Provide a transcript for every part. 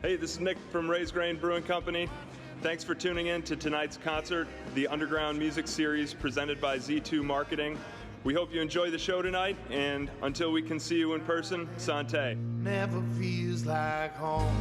Hey, this is Nick from Rhode Brewing Company. Thanks for tuning in to tonight's concert, the Underground Music Series presented by Z2 Marketing. We hope you enjoy the show tonight, and until we can see you in person, Sante. Never feels like home.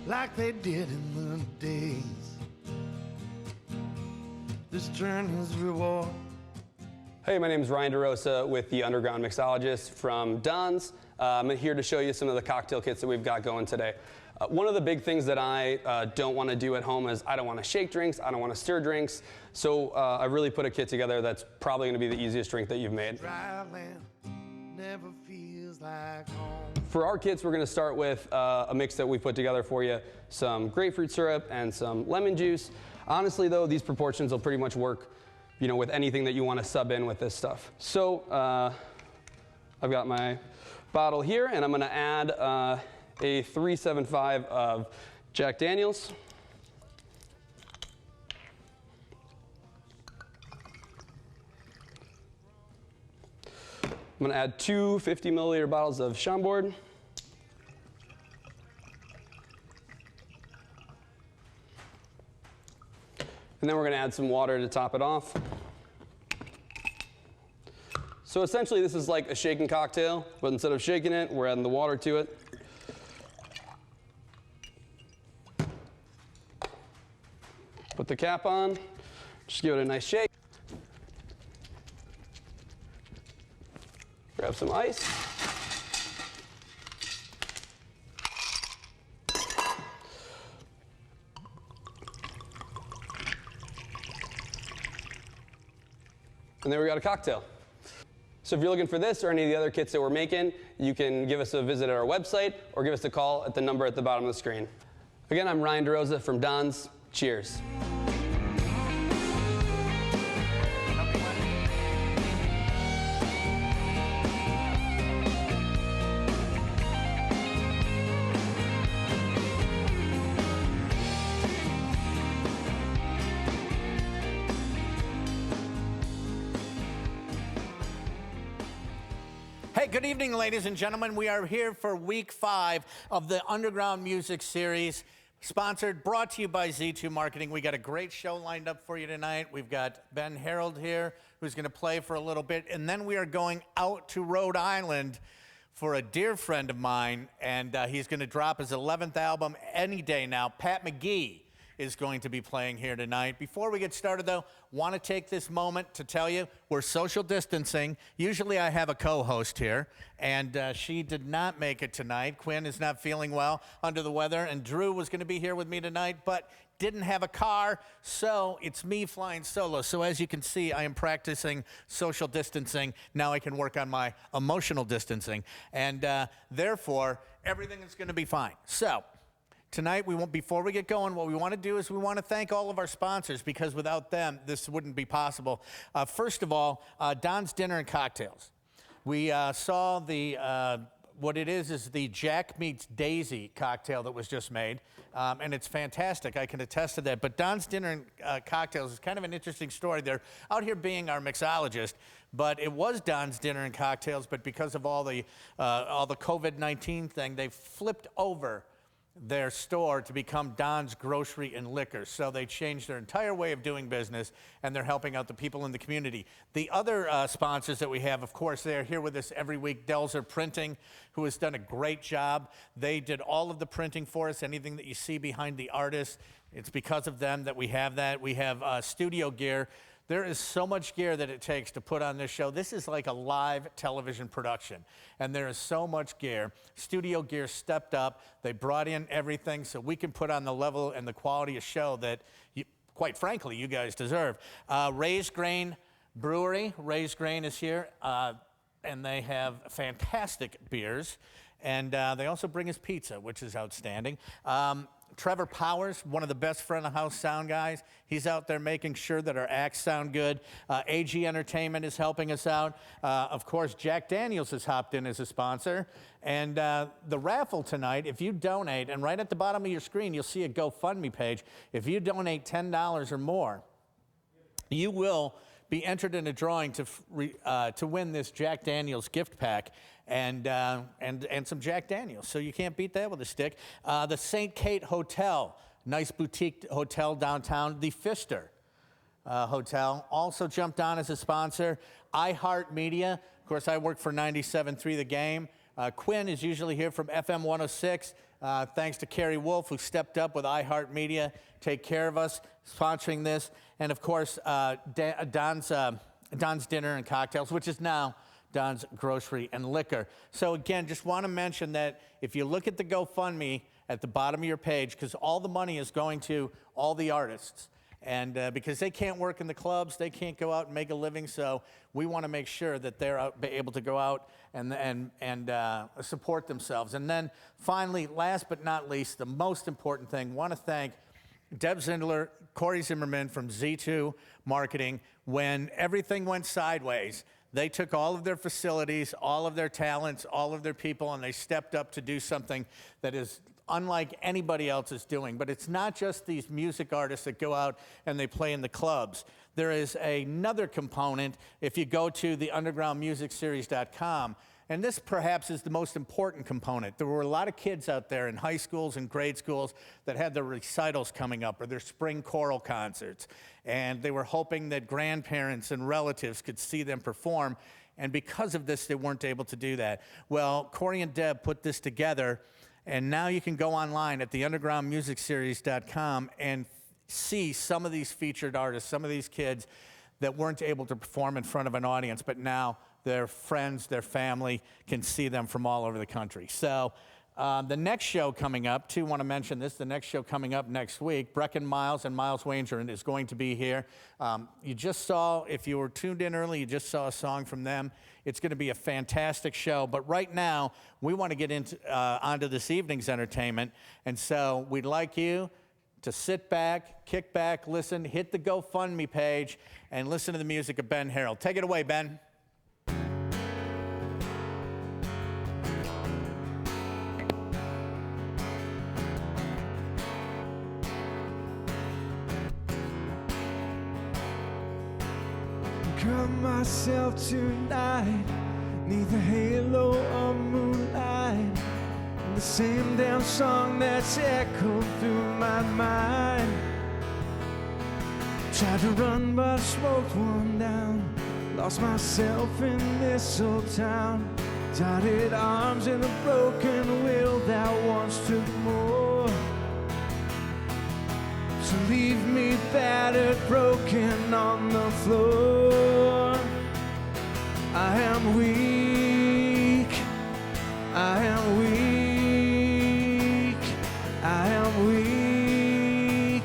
Like they did in the days. This journey's reward. Hey, my name is Ryan DeRosa with the Underground Mixologist from Don's. I'm here to show you some of the cocktail kits that we've got going today. One of the big things that I don't want to do at home is I don't want to shake drinks, I don't want to stir drinks, so I really put a kit together that's probably going to be the easiest drink that you've made. Dry land never feels like home. For our kits, we're going to start with a mix that we put together for you, some grapefruit syrup and some lemon juice. Honestly, though, these proportions will pretty much work, you know, with anything that you want to sub in with this stuff. So I've got my bottle here, and I'm going to add a 375 of Jack Daniels. I'm going to add two 50 milliliter bottles of Chambord. And then we're going to add some water to top it off. So essentially this is like a shaken cocktail, but instead of shaking it, we're adding the water to it. Put the cap on, just give it a nice shake. Grab some ice. And then we got a cocktail. So if you're looking for this or any of the other kits that we're making, you can give us a visit at our website or give us a call at the number at the bottom of the screen. Again, I'm Ryan DeRosa from Don's. Cheers. Hey, good evening, ladies and gentlemen. We are here for week 5 of the Underground Music Series, brought to you by Z2 Marketing. We got a great show lined up for you tonight. We've got Ben Harold here, who's going to play for a little bit, and then we are going out to Rhode Island for a dear friend of mine, and he's going to drop his 11th album any day now. Pat McGee is going to be playing here tonight. Before we get started, though, want to take this moment to tell you we're social distancing. Usually I have a co-host here, and she did not make it tonight. Quinn is not feeling well, under the weather, and Drew was going to be here with me tonight, but didn't have a car, so it's me flying solo. So as you can see, I am practicing social distancing. Now I can work on my emotional distancing, and therefore, everything is going to be fine. So tonight, before we get going, what we want to do is we want to thank all of our sponsors, because without them, this wouldn't be possible. First of all, Don's Dinner and Cocktails. We saw what it is the Jack Meets Daisy cocktail that was just made, and it's fantastic. I can attest to that. But Don's Dinner and Cocktails is kind of an interesting story. They're out here being our mixologist, but it was Don's Dinner and Cocktails, but because of all the COVID-19 thing, they flipped over their store to become Don's Grocery and Liquor. So they changed their entire way of doing business, and they're helping out the people in the community. The other sponsors that we have, of course, they're here with us every week. Delzer Printing, who has done a great job. They did all of the printing for us. Anything that you see behind the artist, it's because of them that we have that. We have studio gear. There is so much gear that it takes to put on this show. This is like a live television production, and there is so much gear. Studio Gear stepped up. They brought in everything so we can put on the level and the quality of show that, quite frankly, you guys deserve. Raised Grain Brewery, Raised Grain, is here, and they have fantastic beers. And they also bring us pizza, which is outstanding. Trevor Powers, one of the best front of house sound guys. He's out there making sure that our acts sound good. AG Entertainment is helping us out. Of course, Jack Daniels has hopped in as a sponsor. And the raffle tonight, if you donate, and right at the bottom of your screen, you'll see a GoFundMe page. If you donate $10 or more, you will be entered in a drawing to win this Jack Daniels gift pack and some Jack Daniels. So you can't beat that with a stick. The St. Kate Hotel, nice boutique hotel downtown. The Pfister Hotel also jumped on as a sponsor. iHeartMedia, of course, I work for 97.3 The Game. Quinn is usually here from FM 106. Thanks to Carrie Wolf, who stepped up with iHeartMedia, take care of us, sponsoring this. And of course, Don's Dinner and Cocktails, which is now Don's Grocery and Liquor. So again, just want to mention that if you look at the GoFundMe at the bottom of your page, because all the money is going to all the artists. And because they can't work in the clubs, they can't go out and make a living, so we want to make sure that they're able to go out and support themselves. And then finally, last but not least, the most important thing, want to thank Deb Zindler, Corey Zimmerman from Z2 Marketing. When everything went sideways, they took all of their facilities, all of their talents, all of their people, and they stepped up to do something that is unlike anybody else is doing. But it's not just these music artists that go out and they play in the clubs. There is another component if you go to the undergroundmusicseries.com. And this perhaps is the most important component. There were a lot of kids out there in high schools and grade schools that had their recitals coming up or their spring choral concerts. And they were hoping that grandparents and relatives could see them perform. And because of this, they weren't able to do that. Well, Corey and Deb put this together. And now you can go online at the undergroundmusicseries.com and see some of these featured artists, some of these kids that weren't able to perform in front of an audience, but now their friends, their family can see them from all over the country. So the next show coming up, too, want to mention this, the next show coming up next week, Brecken Miles and Miles Wanger is going to be here. You just saw, if you were tuned in early, you just saw a song from them. It's going to be a fantastic show. But right now, we want to get into onto this evening's entertainment. And so we'd like you to sit back, kick back, listen, hit the GoFundMe page, and listen to the music of Ben Harrell. Take it away, Ben. Cut myself tonight, neath the halo of moonlight, the same damn song that's echoed through my mind. Tried to run but smoked one down, lost myself in this old town. Dotted arms in a broken will that once took more. So leave me battered, broken on the floor. I am weak, I am weak, I am weak,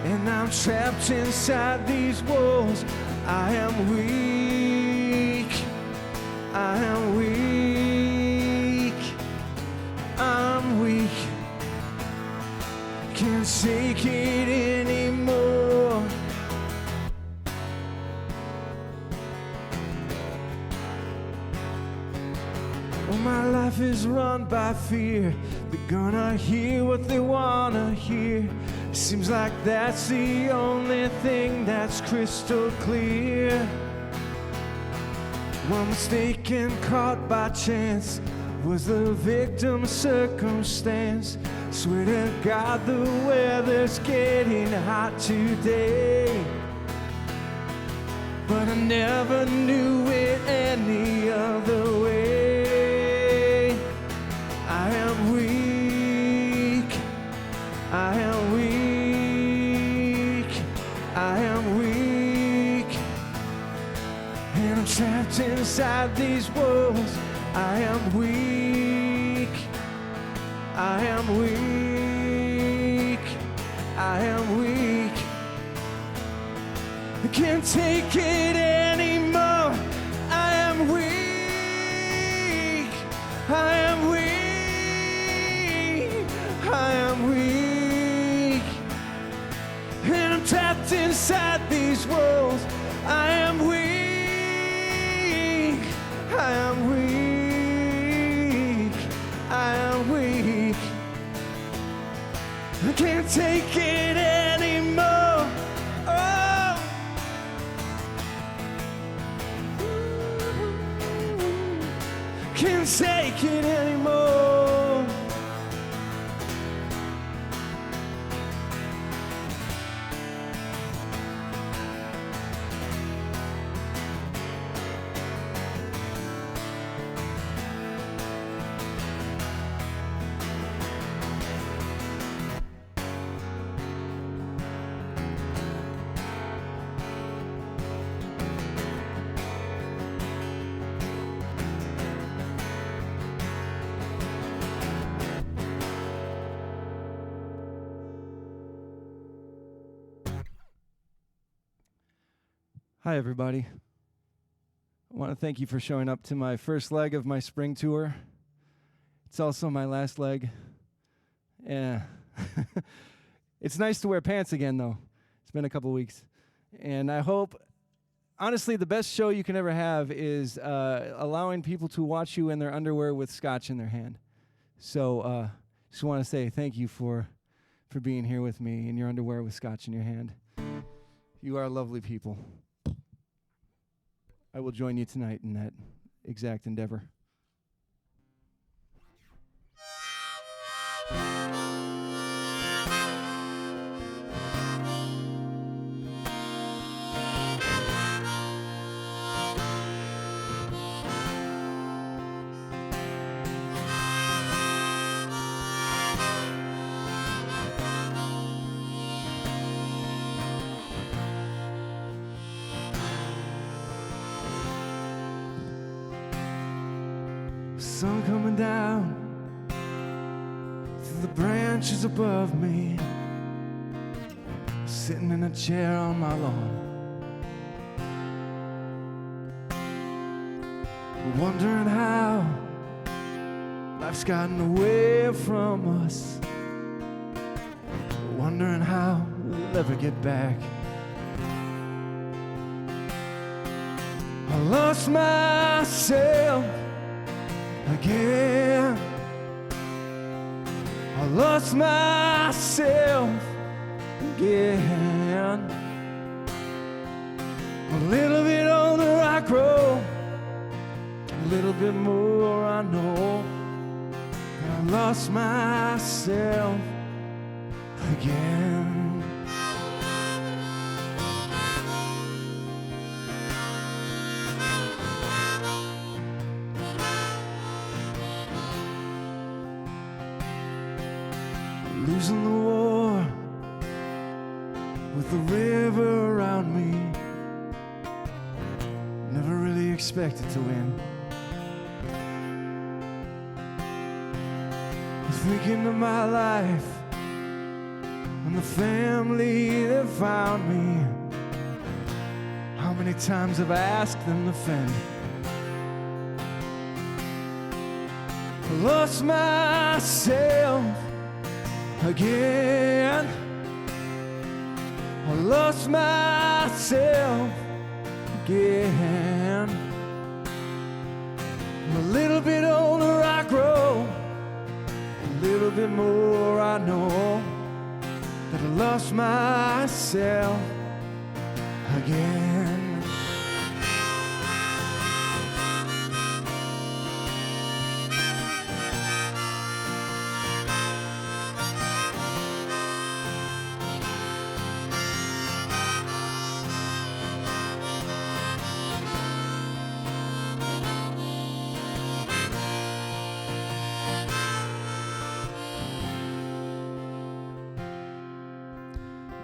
and I'm trapped inside these walls. I am weak, I am weak, I'm weak. Can't take it anymore. Oh, my life is run by fear. They're gonna hear what they wanna hear. Seems like that's the only thing that's crystal clear. One mistaken, caught by chance, was the victim's circumstance. Swear to God the weather's getting hot today, but I never knew it any other way. I am weak, I am weak, I am weak, and I'm trapped inside these walls. I am weak, I am weak, I am weak. I can't take it inside these walls. I am weak, I am weak, I am weak. I can't take it anymore. Oh. Can't take it anymore. Hi, everybody. I want to thank you for showing up to my first leg of my spring tour. It's also my last leg. Yeah. It's nice to wear pants again, though. It's been a couple weeks. And I hope, honestly, the best show you can ever have is allowing people to watch you in their underwear with scotch in their hand. So just want to say thank you for being here with me in your underwear with scotch in your hand. You are lovely people. I will join you tonight in that exact endeavor. Sun coming down through the branches above me, sitting in a chair on my lawn, wondering how life's gotten away from us, wondering how we'll ever get back. I lost myself again. I lost myself again. A little bit older I grow, a little bit more I know. I lost myself again. Losing the war with the river around me. Never really expected to win. Thinking of my life and the family that found me. How many times have I asked them to fend? I lost myself again. I lost myself again. A little bit older I grow, a little bit more I know that I lost myself again.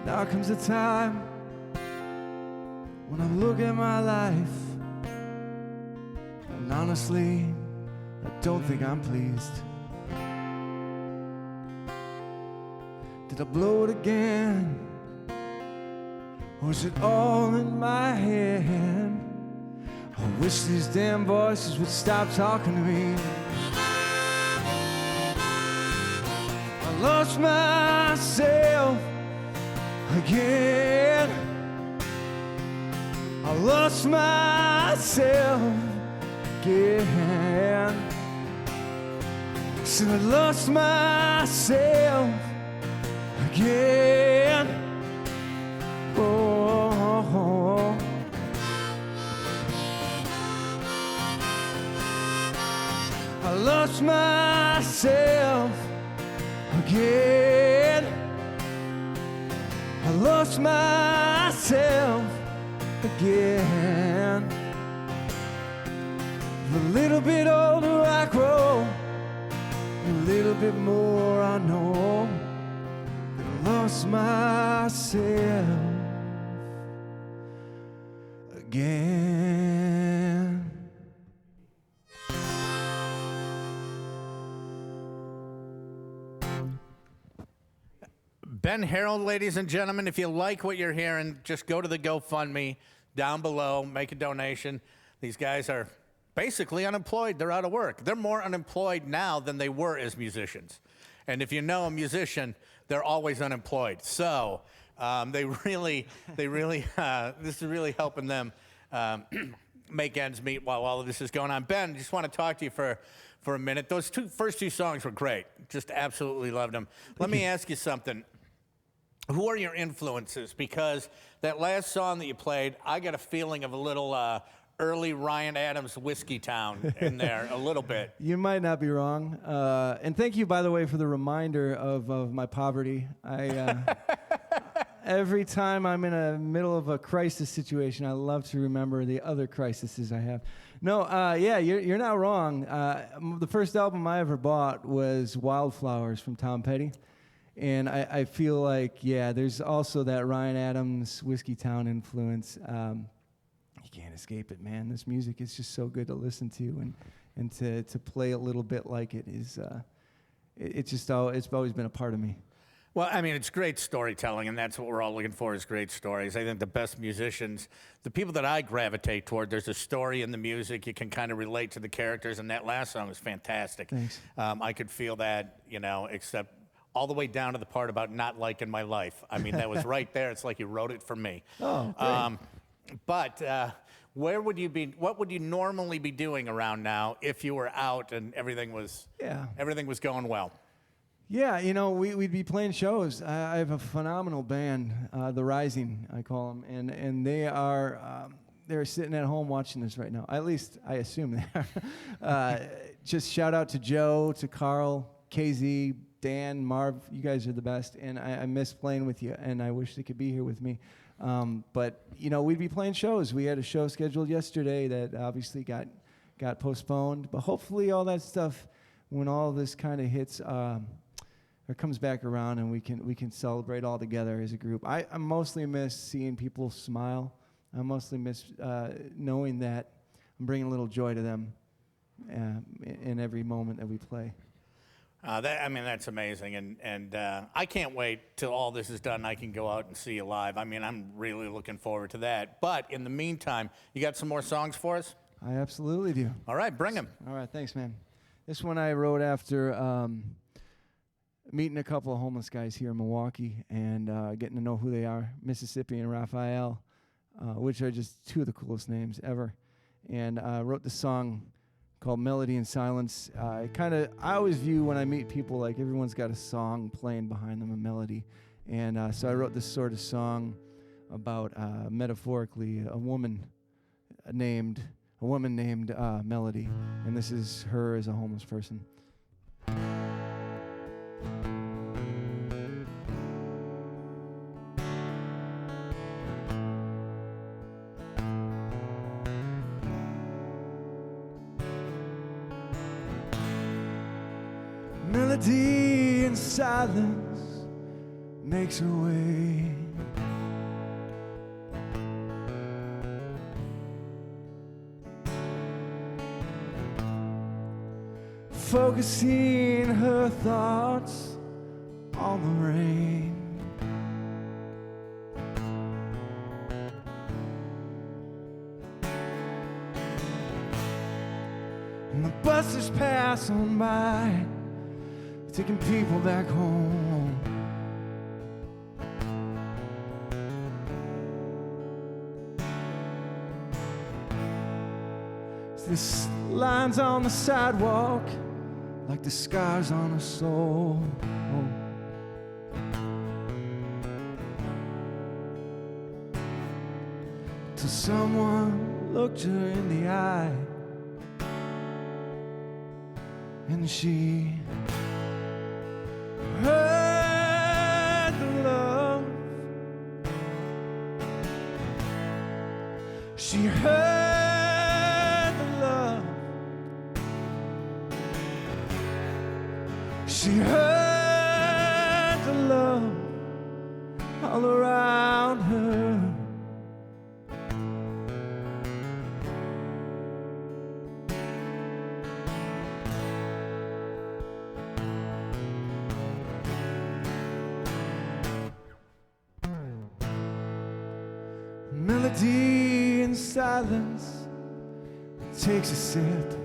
Now comes a time when I look at my life, and honestly, I don't think I'm pleased. Did I blow it again? Or is it all in my head? I wish these damn voices would stop talking to me. I lost myself again. I lost myself again. Said I lost myself again. Oh, I lost myself again. I lost myself again. A little bit older I grow, a little bit more I know. I lost myself again. Ben Harold, ladies and gentlemen, if you like what you're hearing, just go to the GoFundMe down below, make a donation. These guys are basically unemployed. They're out of work. They're more unemployed now than they were as musicians. And if you know a musician, they're always unemployed. So this is really helping them make ends meet while all of this is going on. Ben, I just want to talk to you for a minute. Those first two songs were great. Just absolutely loved them. Let me ask you something. Who are your influences? Because that last song that you played, I got a feeling of a little early Ryan Adams Whiskey Town in there, a little bit. You might not be wrong. And thank you, by the way, for the reminder of my poverty. Every time I'm in the middle of a crisis situation, I love to remember the other crises I have. No, yeah, you're not wrong. The first album I ever bought was Wildflowers from Tom Petty. And I feel like, yeah, there's also that Ryan Adams Whiskey Town influence. You can't escape it, man. This music is just so good to listen to, and to play a little bit like it is, it's always been a part of me. Well, I mean, it's great storytelling, and that's what we're all looking for is great stories. I think the best musicians, the people that I gravitate toward, there's a story in the music. You can kind of relate to the characters, and that last song was fantastic. Thanks. I could feel that, except all the way down to the part about not liking my life. I mean, that was right there. It's like you wrote it for me. Oh, great. But where would you be? What would you normally be doing around now if you were out and everything was going well? Yeah, we'd be playing shows. I have a phenomenal band, The Rising, I call them, and they're sitting at home watching this right now. At least I assume they are. Just shout out to Joe, to Carl, KZ, Dan, Marv. You guys are the best, and I miss playing with you, and I wish they could be here with me. But we'd be playing shows. We had a show scheduled yesterday that obviously got postponed, but hopefully all that stuff, when all this kind of hits, or comes back around, and we can celebrate all together as a group. I mostly miss seeing people smile. I mostly miss knowing that I'm bringing a little joy to them in every moment that we play. That's amazing, and I can't wait till all this is done and I can go out and see you live. I mean, I'm really looking forward to that. But in the meantime, you got some more songs for us? I absolutely do. All right, bring them. All right, thanks, man. This one I wrote after meeting a couple of homeless guys here in Milwaukee and getting to know who they are, Mississippi and Raphael, which are just two of the coolest names ever. And I wrote the song called Melody in Silence. I always view when I meet people like everyone's got a song playing behind them, a melody. And so I wrote this sort of song about, metaphorically, a woman named Melody. And this is her as a homeless person. Melody in silence makes her way. Focusing her thoughts on the rain. And the buses pass on by, taking people back home. This lines on the sidewalk, like the scars on a soul. Till someone looked her in the eye, and she heard the love. She heard the love. She heard the love all around her. Melody in silence takes a sit.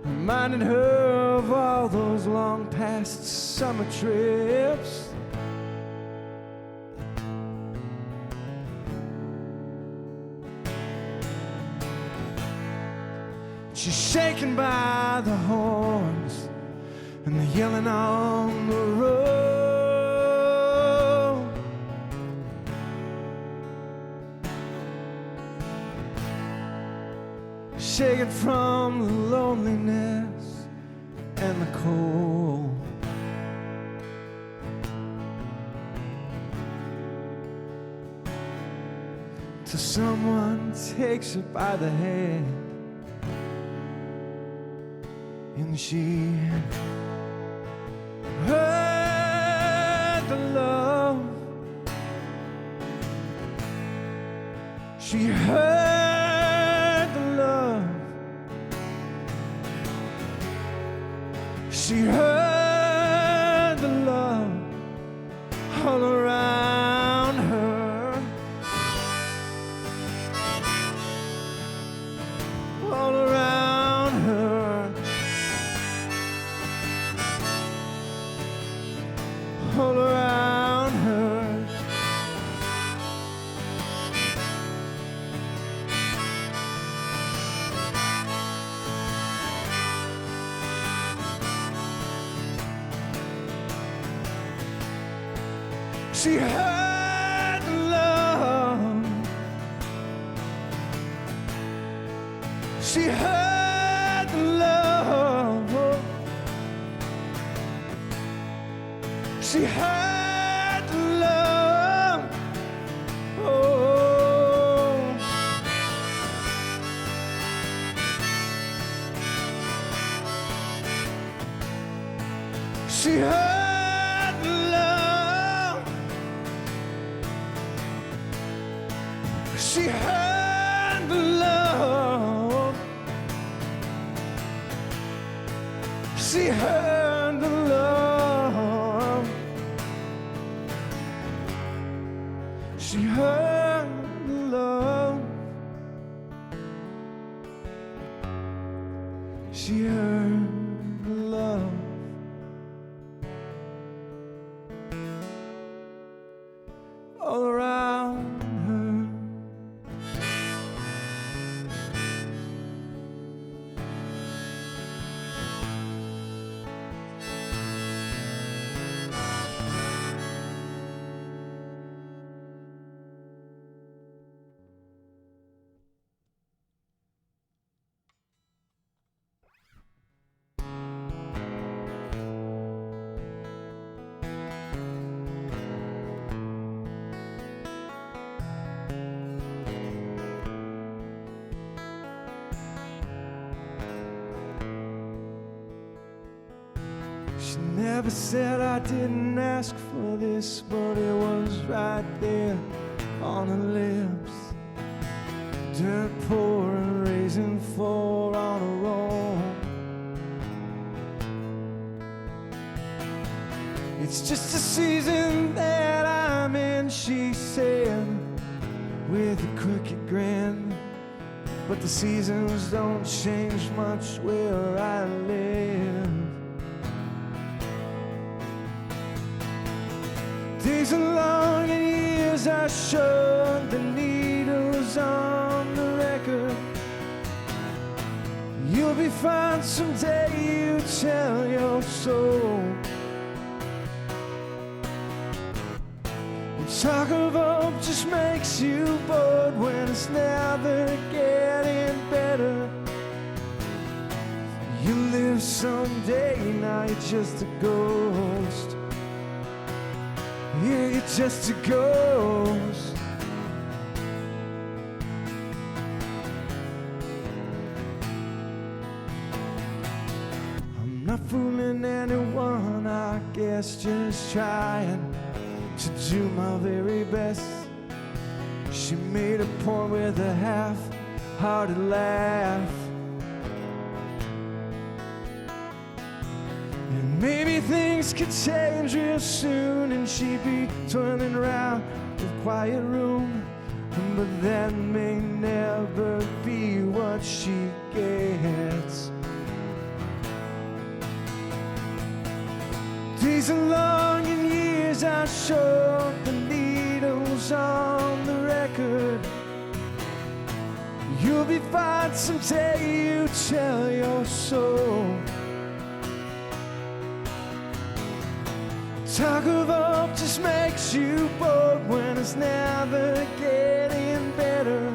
Reminding her of all those long past summer trips. She's shaken by the horns and the yelling on the road. Shaken from the loneliness and the cold. Till someone takes her by the hand, and she heard the love. She heard the love. She heard the love all around her. All around her. All around her. She heard the love. She heard the love. She heard the love. Oh. She heard the love. She heard the love. She heard the love. She heard the love. She heard the love. All around her. She never said I didn't ask for this, but it was right there on her lips. Dirt poor and raisin 4 on a roll. It's just a season that I'm in, she said, with a crooked grin. But the seasons don't change much where I live. Days are long and years are short, the needle's on the record. You'll be fine someday, you tell your soul. And talk of hope just makes you bored when it's never getting better. You live someday, now you're just a ghost. Yeah, you're just a ghost. I'm not fooling anyone, I guess just trying to do my very best. She made a point with a half-hearted laugh. And maybe things could change real soon, and she'd be turning around the quiet room. But that may never be what she gets. Days are long and years are short, the needle's on the record. You'll be fine someday, you tell your soul. Talk of hope just makes you bored when it's never getting better.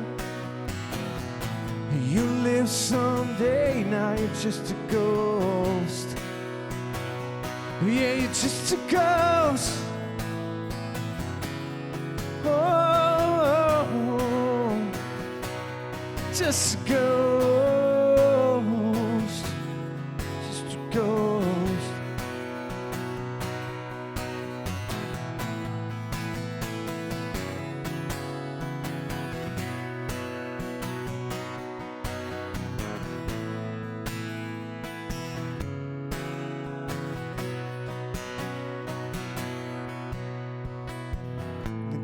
You live someday, now you're just a ghost. Yeah, you're just a ghost. Oh, just a ghost. Just a ghost.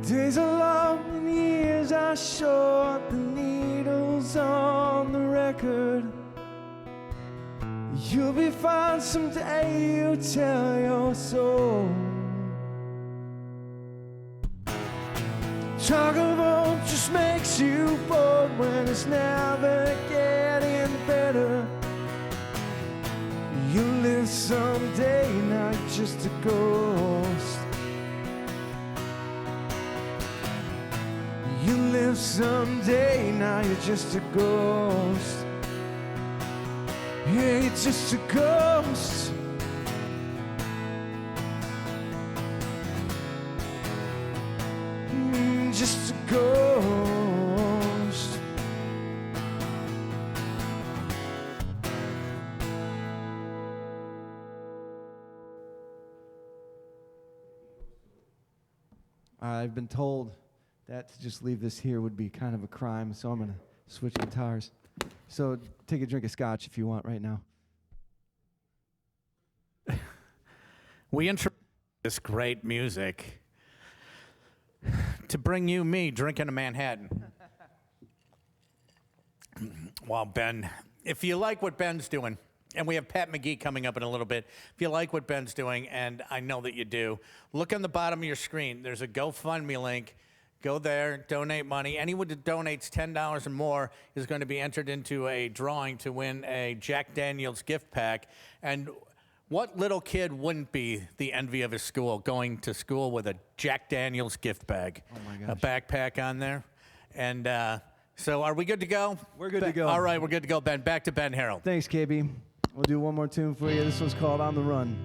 Days are long and years are short, the needle's on the record. You'll be fine someday, you tell your soul. Talk of hope just makes you bored when it's never getting better. You live someday, now you're just a ghost. You live someday, now you're just a ghost. Yeah, you're just a ghost. Just a ghost. I've been told that to just leave this here would be kind of a crime, so I'm gonna switch guitars. So take a drink of scotch if you want right now. We introduced this great music to bring you me drinking a Manhattan. Well, Ben, if you like what Ben's doing, and we have Pat McGee coming up in a little bit. If you like what Ben's doing, and I know that you do, look on the bottom of your screen. There's a GoFundMe link. Go there, donate money. Anyone that donates $10 or more is going to be entered into a drawing to win a Jack Daniels gift pack. And what little kid wouldn't be the envy of his school, going to school with a Jack Daniels gift bag? Oh my gosh. A backpack on there. And so are we good to go? We're good to go. All right, we're good to go, Ben. Back to Ben Harrell. Thanks, KB. We'll do one more tune for you. This one's called On the Run.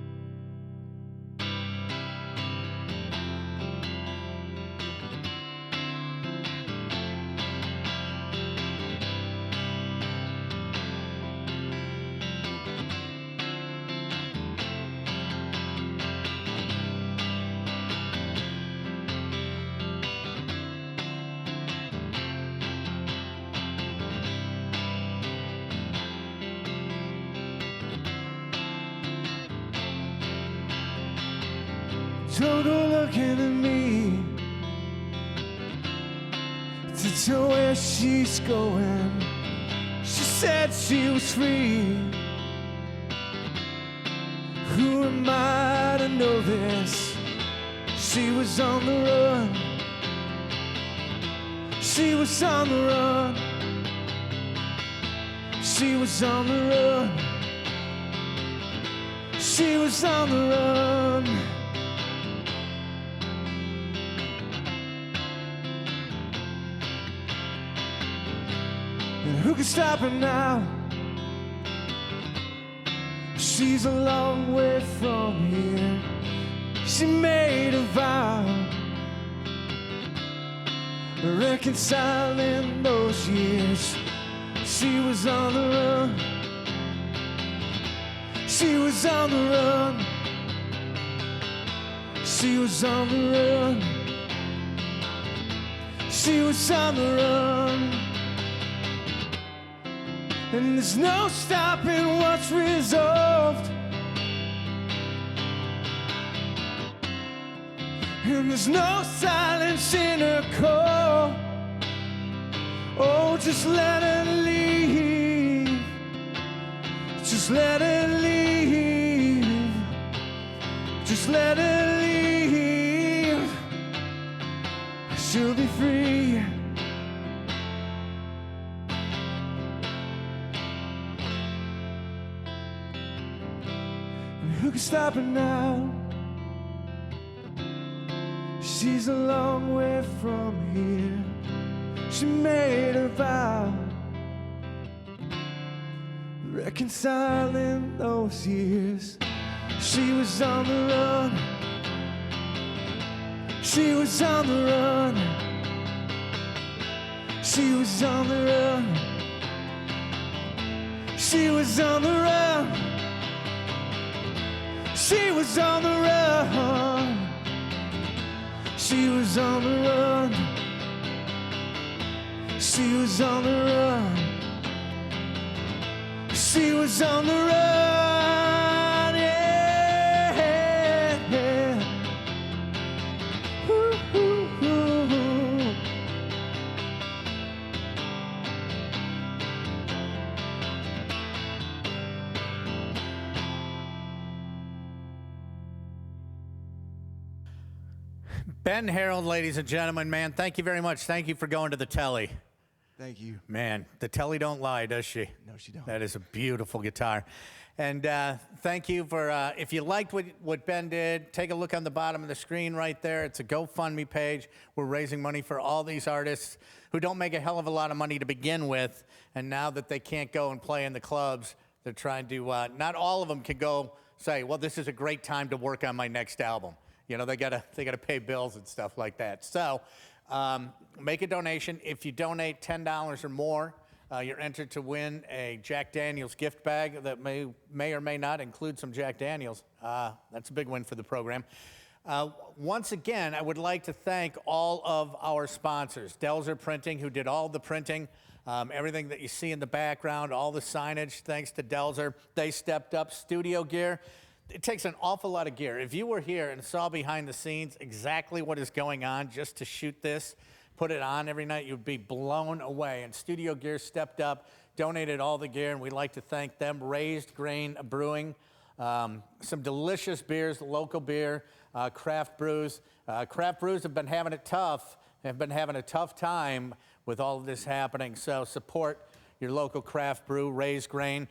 Don't go looking at me to tell where she's going. She said she was free. Who am I to know this? She She was on the run. She was on the run. She was on the run. She was on the run. And who can stop her now? She's a long way from here. She made a vow, reconciling those years. She was on the run. She was on the run. She was on the run. She was on the run. And there's no stopping what's resolved. And there's no silence in her call. Oh, just let her leave. Just let her leave. Just let her leave. She'll be free. And who can stop her now? She's a long way from here. She made a vow, reconciling those years. She was on the run. She was on the run. She was on the run. She was on the run. She was on the run. She was on the run. She was on the run. She was on the run, yeah, yeah. Ooh, ooh, ooh. Ben Harold, ladies and gentlemen, man, thank you very much. Thank you for going to the telly. Thank you. Man, the telly don't lie, does she? No, she don't. That is a beautiful guitar. And thank you for, if you liked what Ben did, take a look on the bottom of the screen right there. It's a GoFundMe page. We're raising money for all these artists who don't make a hell of a lot of money to begin with. And now that they can't go and play in the clubs, they're trying to, not all of them can go say, well, this is a great time to work on my next album. You know, they gotta pay bills and stuff like that. So make a donation. If you donate $10 or more, you're entered to win a Jack Daniels gift bag that may or may not include some Jack Daniels. That's a big win for the program. Once again, I would like to thank all of our sponsors. Delzer Printing, who did all the printing. Everything that you see in the background, all the signage, thanks to Delzer. They stepped up. Studio gear. It takes an awful lot of gear. If you were here and saw behind the scenes exactly what is going on just to shoot this, put it on every night, you'd be blown away. And Studio Gear stepped up, donated all the gear, and we'd like to thank them. Raised Grain Brewing, some delicious beers, local beer, craft brews. Craft brews have been having it tough, have been having a tough time with all of this happening. So support your local craft brew, Raised Grain.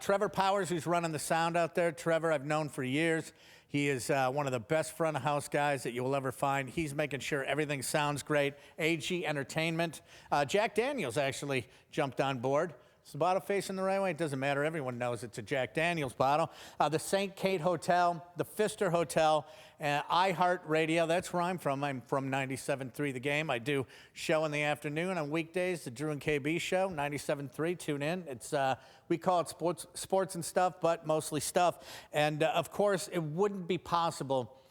Trevor Powers, who's running the sound out there. Trevor, I've known for years. He is one of the best front of house guys that you will ever find. He's making sure everything sounds great. AG Entertainment. Jack Daniels actually jumped on board. Is the bottle facing the right way? It doesn't matter. Everyone knows it's a Jack Daniels bottle. The St. Kate Hotel, the Pfister Hotel, iHeartRadio. That's where I'm from. I'm from 97.3 The Game. I do show in the afternoon on weekdays, the Drew and KB show, 97.3. Tune in. It's we call it sports and stuff, but mostly stuff. And of course, it wouldn't be possible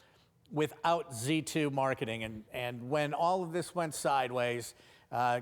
without Z2 marketing. And when all of this went sideways,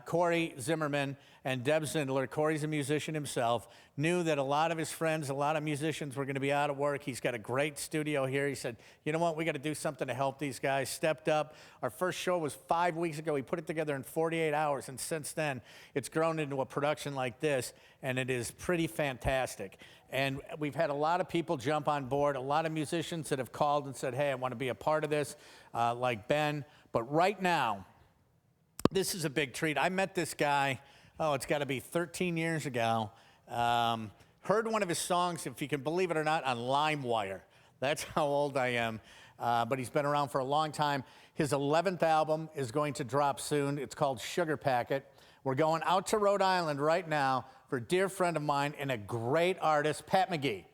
Corey Zimmerman and Deb Zindler, Corey's a musician himself, knew that a lot of his friends, a lot of musicians were going to be out of work. He's got a great studio here. He said, you know what, we got to do something to help these guys. Stepped up. Our first show was 5 weeks ago. He put it together in 48 hours, and since then, it's grown into a production like this, and it is pretty fantastic. And we've had a lot of people jump on board, a lot of musicians that have called and said, hey, I want to be a part of this, like Ben. But right now, this is a big treat. I met this guy, it's got to be 13 years ago. Heard one of his songs, if you can believe it or not, on LimeWire. That's how old I am. But he's been around for a long time. His 11th album is going to drop soon. It's called Sugar Packet. We're going out to Rhode Island right now for a dear friend of mine and a great artist, Pat McGee.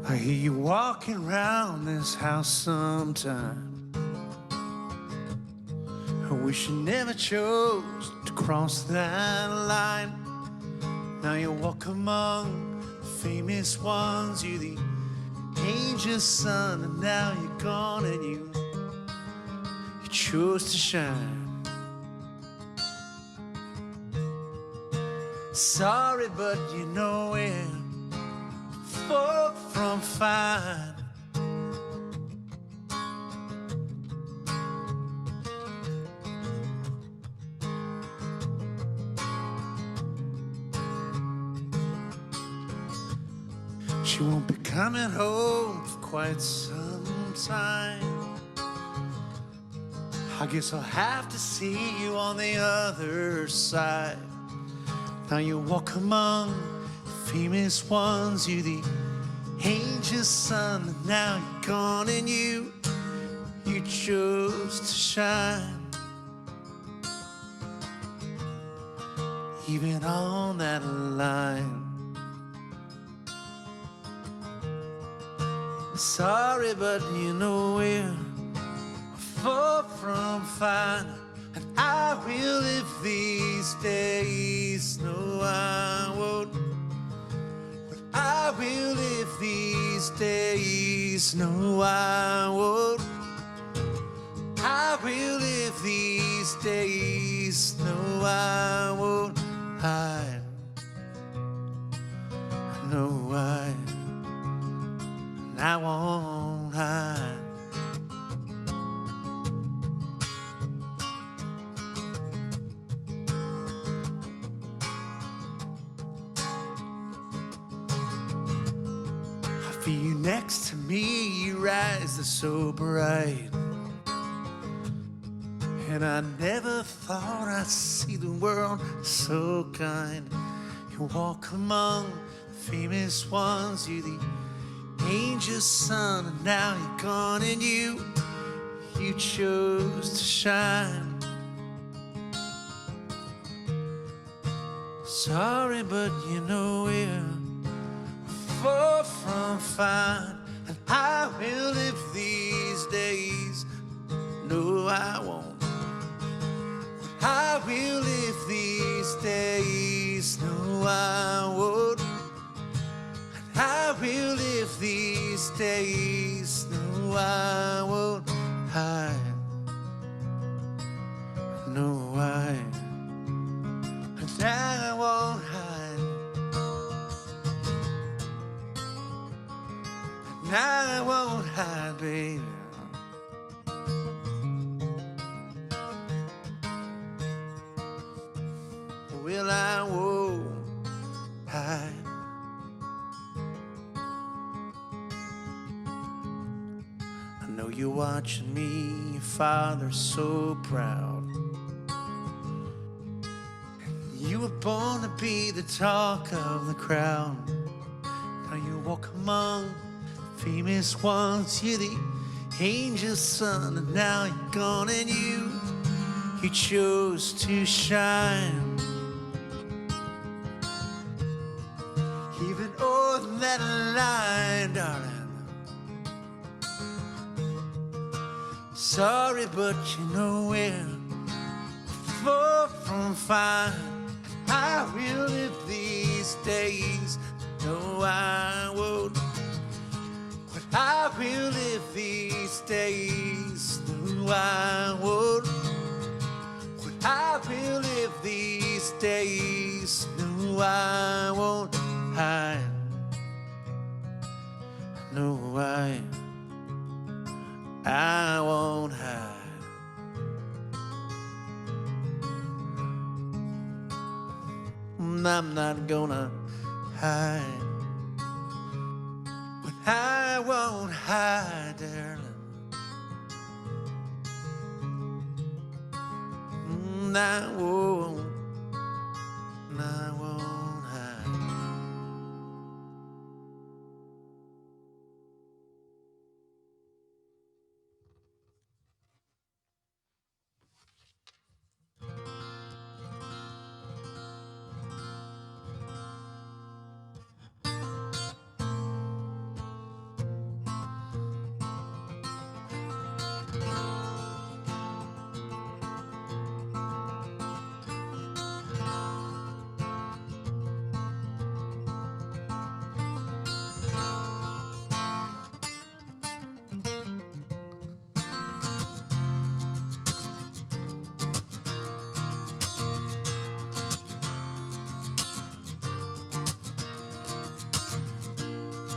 I hear you walking around this house sometime. I wish you never chose to cross that line. Now you walk among the famous ones. You're the angel's son, and now you're gone, and you chose to shine. Sorry, but you know it. Far from fine. She won't be coming home for quite some time. I guess I'll have to see you on the other side. Now you walk among famous ones, you're the angel's son, and now you're gone, and you chose to shine. Even on that line. Sorry, but you know we're far from fine, and I will live these days. No, I won't. I will live these days. No, I won't. I will live these days. No, I won't hide. No, I won't hide. I feel you next to me, your eyes are so bright. And I never thought I'd see the world so kind. You walk among famous ones, you're the angel's son, and now you're gone, and you chose to shine. Sorry, but you know we're far from fine, and I will live these days. No, I won't. I will live these days. No, I won't. I will live these days. No, I won't hide. No, I won't hide. I won't hide, baby. Well, I won't hide. I know you're watching me, your father's so proud. You were born to be the talk of the crowd. Now you walk among famous ones, you're the angel's son, and now you're gone, and you chose to shine. line, darling. Sorry, but you know we're far from fine. I will live these days. No, I won't. But I will live these days. No, I won't. But I will live these days. No, I won't hide. No, I won't hide. I'm not gonna hide. But I won't hide, darling. I won't. I won't hide.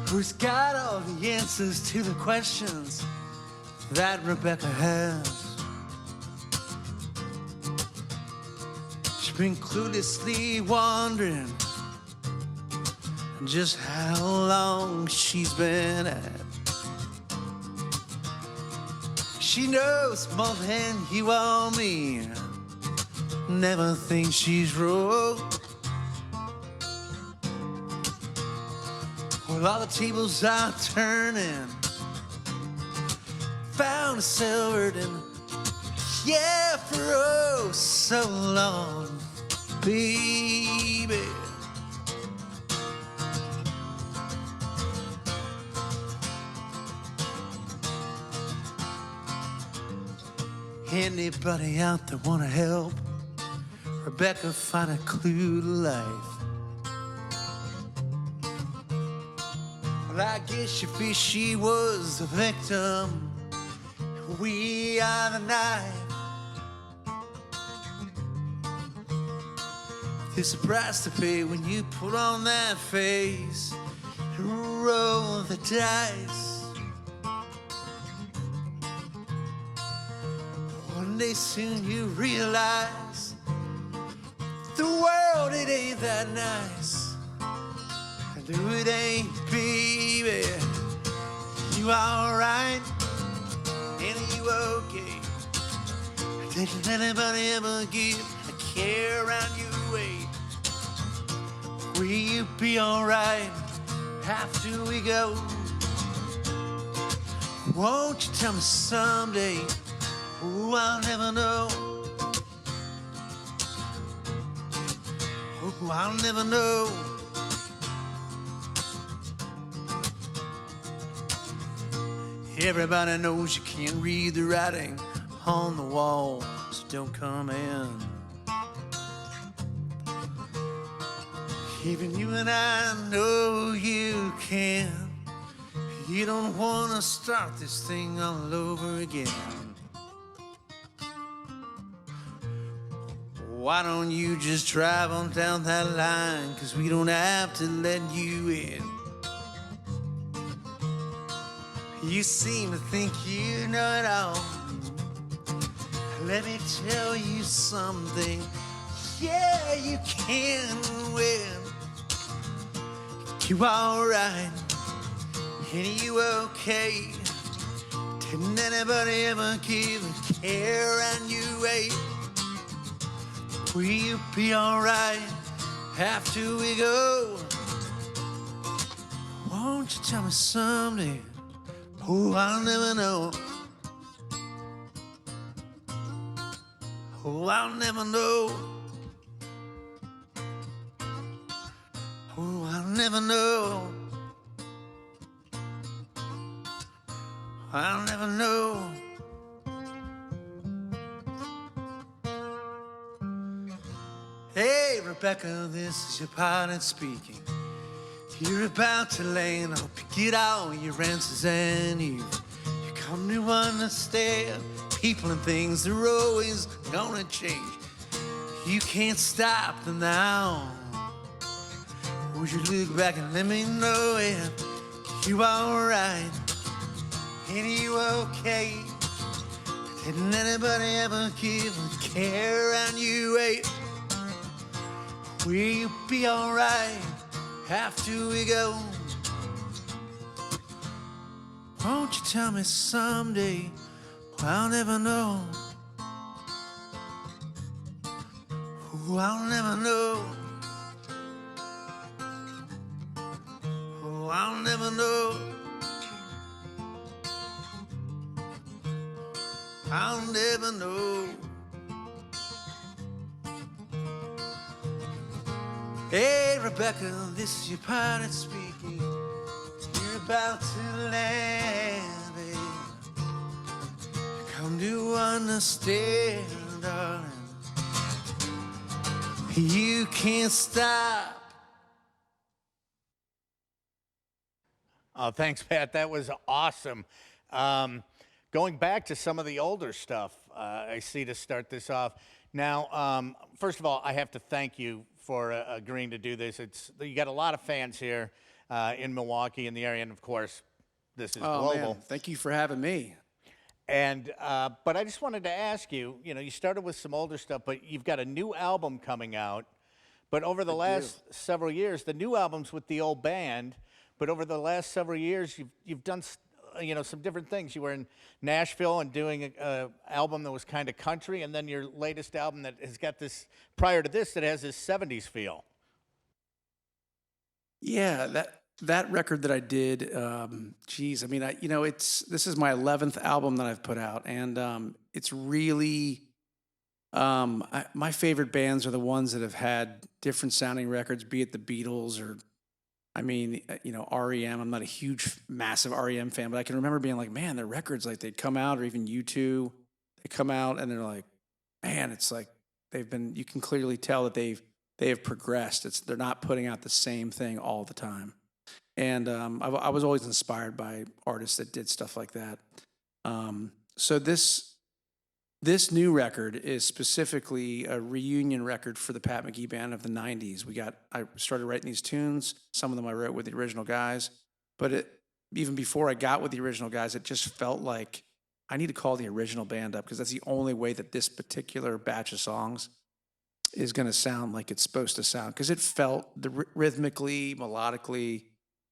Who's got all the answers to the questions that Rebecca has? She's been cluelessly wondering just how long she's been at. She knows more than you or me. Never thinks she's wrong. Well, all the tables are turning. Found a silvered and yeah, for oh so long, baby. Anybody out there wanna help Rebecca find a clue to life? Well, I guess you feel she was the victim. We are the knife. There's a price to pay when you put on that face and roll the dice. One day soon you realize the world, it ain't that nice. And it ain't, baby. You alright? And you okay? Didn't anybody ever give a care around your way? Will you be alright after we go? Won't you tell me someday? Oh, I'll never know. Oh, I'll never know. Everybody knows you can't read the writing on the wall, so don't come in. Even you and I know you can. You don't want to start this thing all over again. Why don't you just drive on down that line? 'Cause we don't have to let you in. You seem to think you know it all. Let me tell you something. Yeah, you can win. You alright? And you okay? Didn't anybody ever give a care and you wait? Will you be alright after we go? Won't you tell me someday? Oh, I'll never know. Oh, I'll never know. Oh, I'll never know. I'll never know. Hey, Rebecca, this is your pilot speaking. You're about to land. I hope you get all your answers and you come to understand people and things are always gonna change. You can't stop them now. Would you look back and let me know if you alright? And you okay? Didn't anybody ever give a care and you ate? Will you be alright after we go? Won't you tell me someday? I'll never know. Oh, I'll never know. Oh, I'll never know. I'll never know. Hey, Rebecca, this is your pilot speaking. You're about to land, babe. Come to understand, darling. You can't stop. Oh, thanks, Pat. That was awesome. Going back to some of the older stuff, I see to start this off. Now, first of all, I have to thank you for agreeing to do this. You got a lot of fans here in Milwaukee, in the area, and of course, this is global. Man. Thank you for having me. And but I just wanted to ask you. You know, you started with some older stuff, but you've got a new album coming out. But over the last several years, the new album's with the old band. But over the last several years, you've done some different things. You were in Nashville and doing an album that was kind of country, and then your latest album that has got this, prior to this, that has this 70s feel. Yeah, that record that I did, geez, I mean, this is my 11th album that I've put out, and it's really, my favorite bands are the ones that have had different sounding records, be it the Beatles or, I mean, REM. I'm not a huge, massive REM fan, but I can remember being like, man, their records, like they'd come out, or even U2, they come out and they're like, man, it's like you can clearly tell that they have progressed. They're not putting out the same thing all the time. And I was always inspired by artists that did stuff like that. So this new record is specifically a reunion record for the Pat McGee Band of the 90s. I started writing these tunes. Some of them I wrote with the original guys. But even before I got with the original guys, it just felt like I need to call the original band up because that's the only way that this particular batch of songs is going to sound like it's supposed to sound. Because it felt rhythmically, melodically,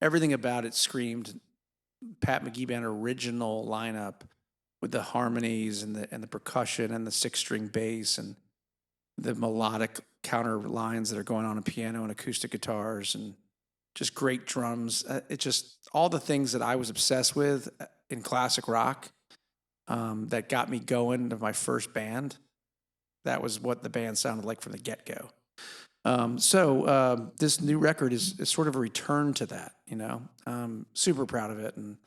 everything about it screamed Pat McGee Band original lineup, with the harmonies and the percussion and the 6-string bass and the melodic counter lines that are going on piano and acoustic guitars and just great drums. It just all the things that I was obsessed with in classic rock that got me going to my first band. That was what the band sounded like from the get-go. So this new record is sort of a return to that, super proud of it. And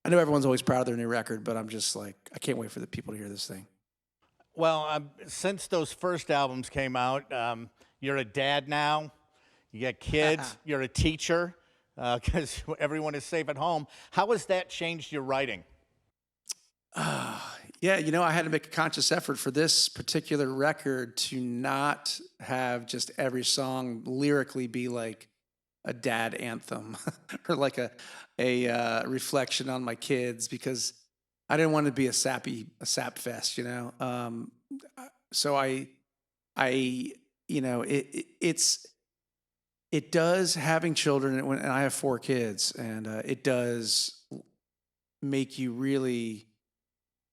I know everyone's always proud of their new record, but I'm just like, I can't wait for the people to hear this thing. Well, since those first albums came out, you're a dad now. You got kids. You're a teacher because everyone is safe at home. How has that changed your writing? Yeah, I had to make a conscious effort for this particular record to not have just every song lyrically be like a dad anthem or like a reflection on my kids, because I didn't want to be a sap fest, So it does, having children, and I have 4 kids, and it does make you really,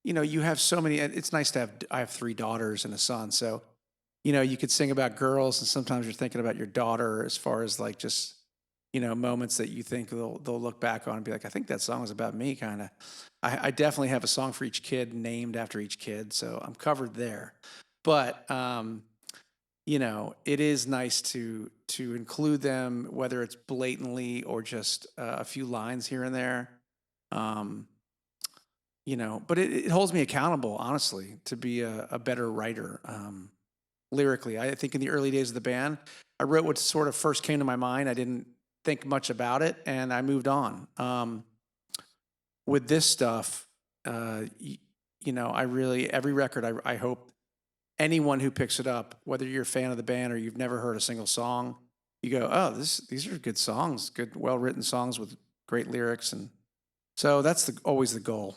you have so many. It's nice to I have 3 daughters and a son, so you could sing about girls, and sometimes you're thinking about your daughter as far as like just moments that you think they'll look back on and be like, I think that song was about me, kind of. I definitely have a song for each kid named after each kid, so I'm covered there. But it is nice to include them, whether it's blatantly or just a few lines here and there. you know, but it holds me accountable, honestly, to be a better writer lyrically. I think in the early days of the band, I wrote what sort of first came to my mind. I didn't think much about it, and I moved on. With this stuff, you know, every record, I hope anyone who picks it up, whether you're a fan of the band or you've never heard a single song, you go, oh, these are good songs, good, well-written songs with great lyrics. And so that's always the goal.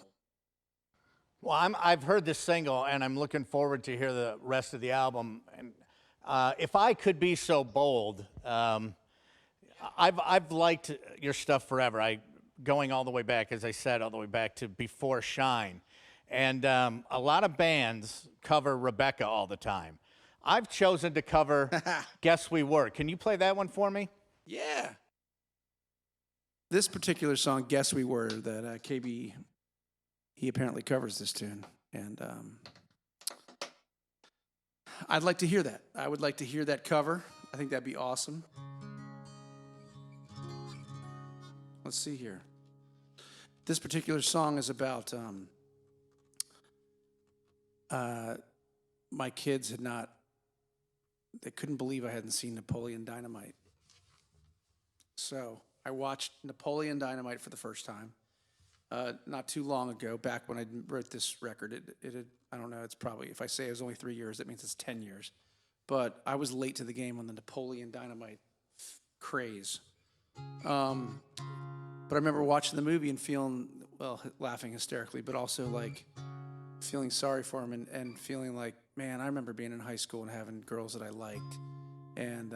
Well, I've heard this single, and I'm looking forward to hear the rest of the album. And if I could be so bold, I've liked your stuff forever. Going all the way back, as I said, all the way back to before Shine. And a lot of bands cover Rebecca all the time. I've chosen to cover Guess We Were. Can you play that one for me? Yeah. This particular song, Guess We Were, that KB, he apparently covers this tune. And I'd like to hear that. I would like to hear that cover. I think that'd be awesome. Let's see here. This particular song is about my kids they couldn't believe I hadn't seen Napoleon Dynamite. So I watched Napoleon Dynamite for the first time not too long ago, back when I wrote this record. It had, I don't know, it's probably, if I say it was only 3 years, that means it's 10 years. But I was late to the game on the Napoleon Dynamite craze. But I remember watching the movie and feeling, well, laughing hysterically, but also like feeling sorry for him and feeling like, man, I remember being in high school and having girls that I liked, and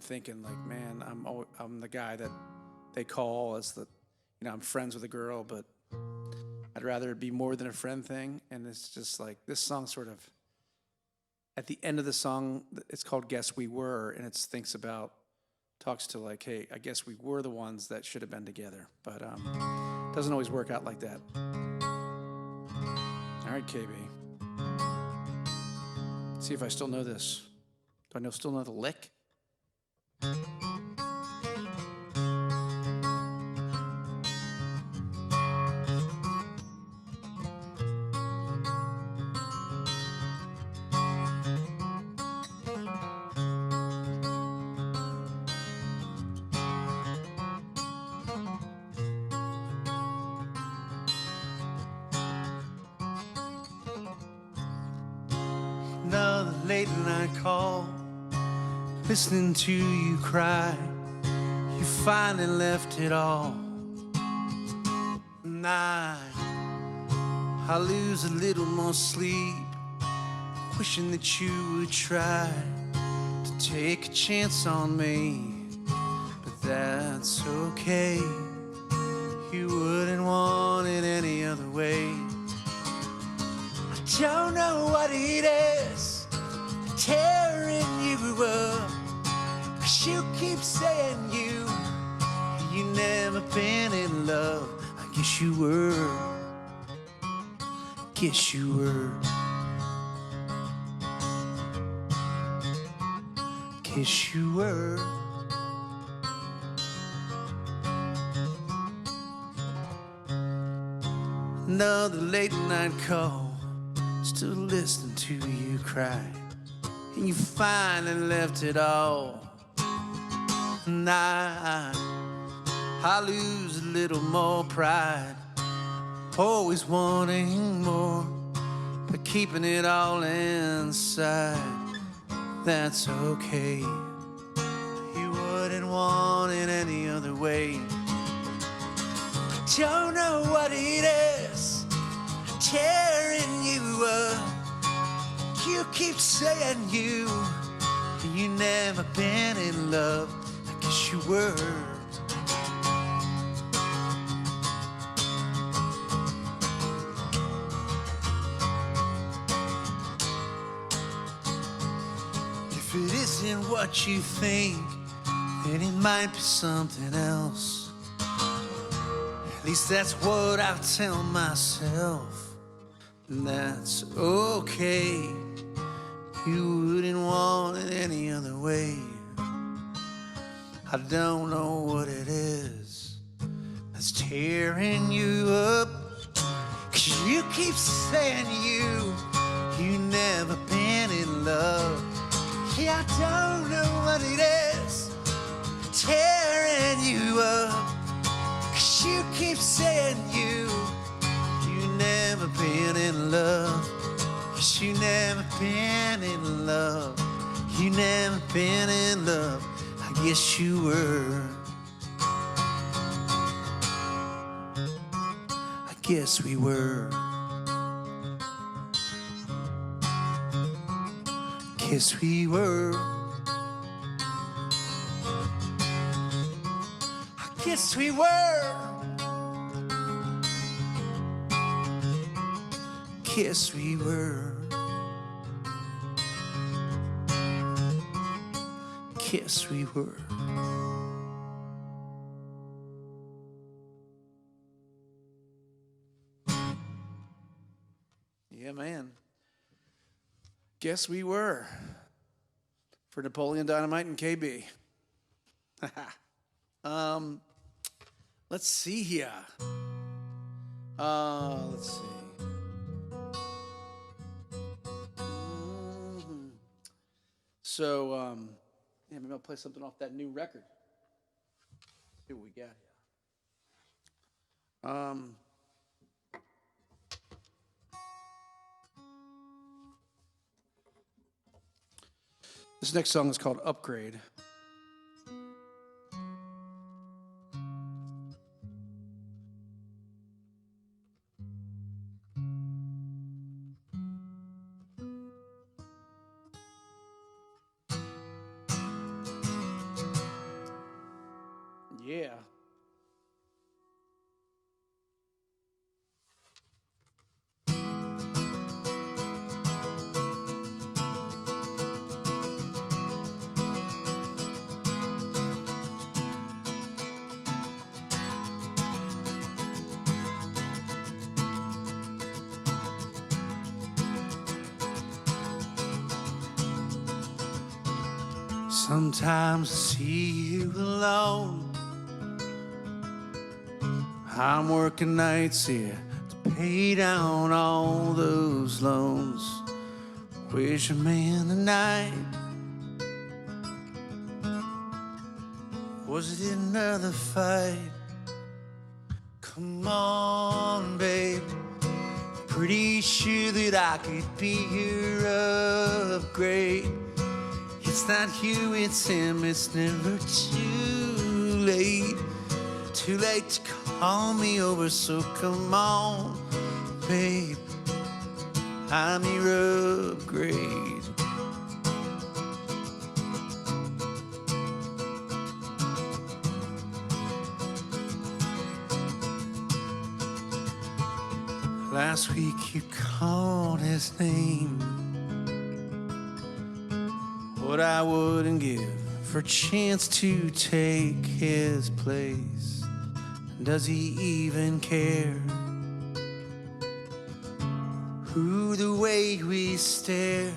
thinking like, man, I'm the guy that they call as the, you know, I'm friends with a girl, but I'd rather it be more than a friend thing. And it's just like this song sort of, at the end of the song, it's called Guess We Were, and it talks to like, hey, I guess we were the ones that should have been together, but doesn't always work out like that. All right, KB. Let's see if I still know this. Do I still know the lick? Another late night call, listening to you cry. You finally left it all. And I lose a little more sleep, wishing that you would try to take a chance on me. But that's okay, you wouldn't want it any other way. I don't know what it is tearing you up, 'cause you keep saying you never been in love. I guess you were, guess you were, guess you were. Another late night call, still listening to you cry, and you finally left it all. And I lose a little more pride, always wanting more, but keeping it all inside. That's okay, you wouldn't want it any other way. I don't know what it is tearing you up. You keep saying you never been in love. I guess you were. If it isn't what you think, then it might be something else. At least that's what I tell myself. And that's okay, you wouldn't want it any other way. I don't know what it is that's tearing you up. You keep saying you never been in love. Yeah, I don't know what it is tearing you up. 'Cause you keep saying you never been in love. 'Cause you never been in love. You never been in love. I guess you were. I guess we were. Guess we were. I guess we were. Guess we were. Guess we were. Yeah, man. Guess we were. For Napoleon Dynamite and KB. Let's see here. Let's see. So, yeah, maybe I'll play something off that new record. See what we got here. This next song is called Upgrade. Yeah. Sometimes I see you alone. I'm working nights here to pay down all those loans. Where's your man tonight? Was it another fight? Come on, babe. Pretty sure that I could be your upgrade. It's not you, it's him, it's never too late. Too late to call me over, so come on, babe. I'm your upgrade. Last week you called his name. What I wouldn't give for a chance to take his place. Does he even care? Who the way we stare.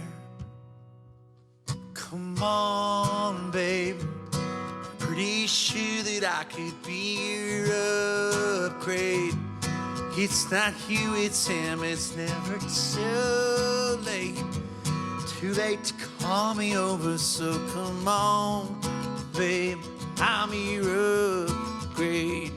Come on, babe. Pretty sure that I could be your upgrade. It's not you, it's him, it's never too late. Too late to call me over, so come on, babe. I'm your upgrade.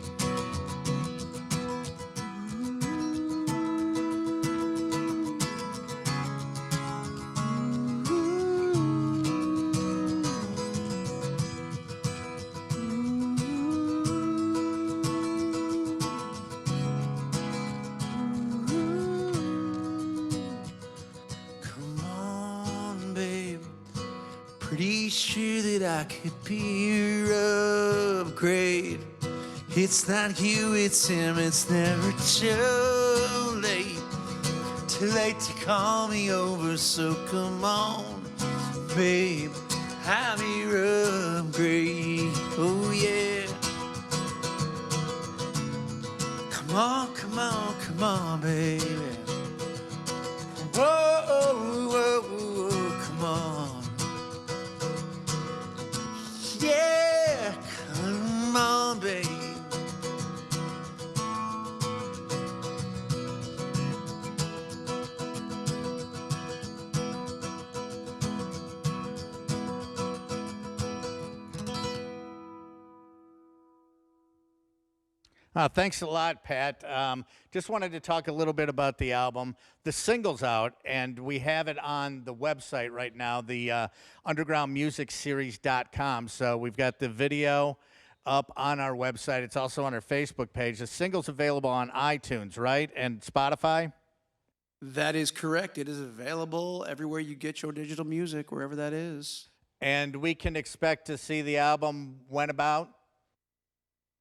Pretty sure that I could be your upgrade. It's not you, it's him, it's never too late. Too late to call me over, so come on, babe. I'm your upgrade, oh yeah. Come on, come on, come on, baby. Whoa, whoa, whoa, come on. Yeah, come on, babe. Thanks a lot, Pat. Just wanted to talk a little bit about the album. The single's out, and we have it on the website right now, the undergroundmusicseries.com. So we've got the video up on our website. It's also on our Facebook page. The single's available on iTunes, right, and Spotify? That is correct. It is available everywhere you get your digital music, wherever that is. And we can expect to see the album when about?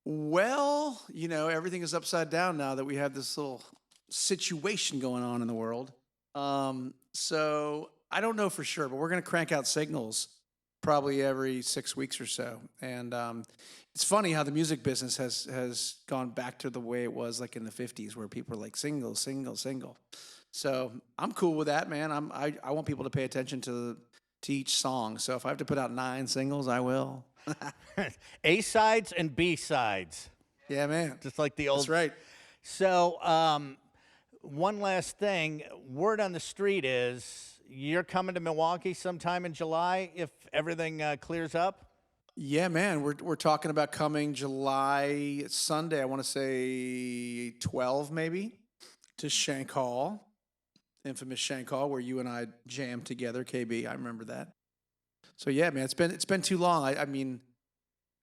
Well, you know, everything is upside down now that we have this little situation going on in the world. So I don't know for sure, but we're going to crank out singles probably every 6 weeks or so. And it's funny how the music business has gone back to the way it was like in the 50s, where people were like single, single, single. So I'm cool with that, man. I want people to pay attention to each song. So if I have to put out 9 singles, I will. A-sides and B-sides. Yeah, man. Just like the old. That's right. So one last thing. Word on the street is you're coming to Milwaukee sometime in July if everything clears up? Yeah, man. We're talking about coming July Sunday. I want to say 12 maybe to Shank Hall, infamous Shank Hall, where you and I jammed together. KB, I remember that. So yeah, man, it's been too long. I mean,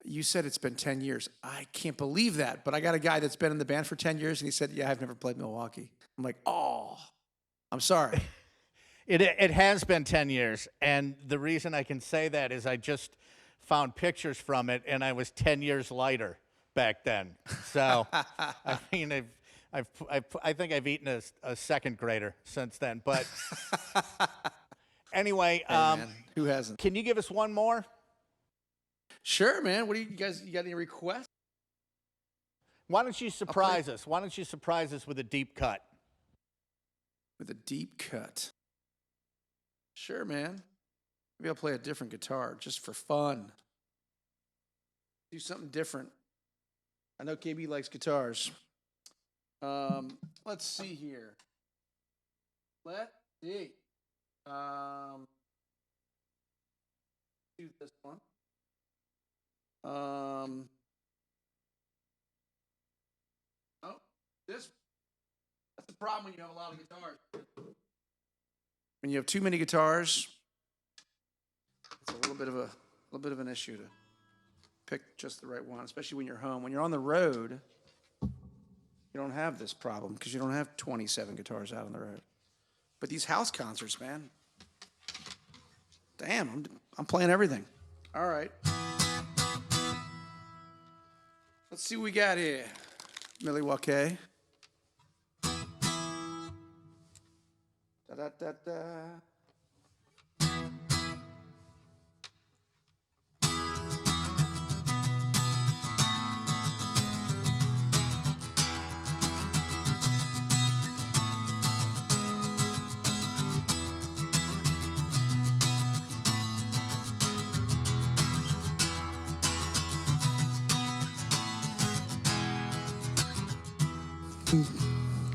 you said it's been 10 years. I can't believe that. But I got a guy that's been in the band for 10 years, and he said, "Yeah, I've never played Milwaukee." I'm like, "Oh, I'm sorry." It has been 10 years, and the reason I can say that is I just found pictures from it, and I was 10 years lighter back then. So, I mean, I think I've eaten a second grader since then. But anyway, Hey, man, who hasn't? Can you give us one more? Sure, man. What do you guys? You got any requests? Why don't you surprise us? Why don't you surprise us with a deep cut? With a deep cut. Sure, man. Maybe I'll play a different guitar just for fun. Do something different. I know KB likes guitars. Let's see here. Let's see. Do this one. Oh, this. That's the problem when you have a lot of guitars. When you have too many guitars, it's a little bit of an issue to pick just the right one, especially when you're home. When you're on the road, you don't have this problem because you don't have 27 guitars out on the road. But these house concerts, man, damn, I'm playing everything. All right. Let's see what we got here, Milwaukee. Da-da-da-da.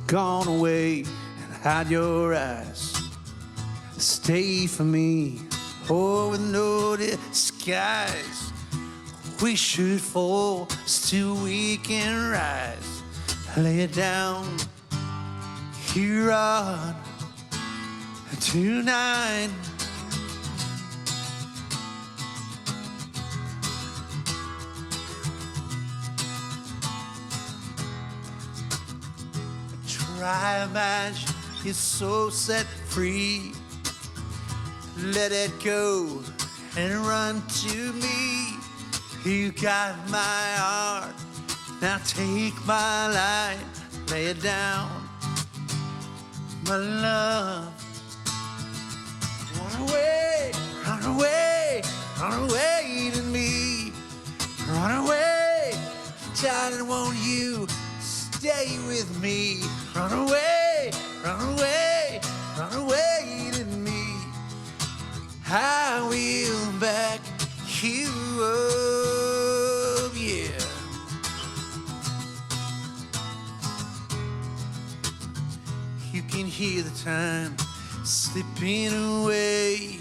Gone away and hide your eyes. Stay for me, or with no disguise. We should fall, still we can rise. Lay it down here on tonight. Try imagine you're so set free. Let it go and run to me. You got my heart, now take my life, lay it down, my love. Run away, run away, run away to me. Run away, darling, won't you stay with me? Run away, run away, run away to me. I will back you up, yeah. You can hear the time slipping away.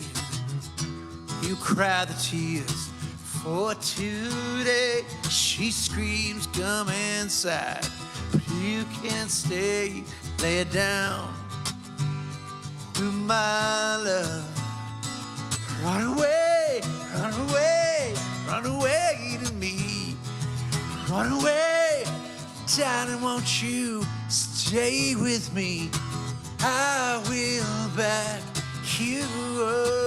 You cry the tears For today, she screams, come inside. But you can't stay, lay it down. With my love, run away, run away, run away to me. Run away, darling, won't you stay with me? I will back you up,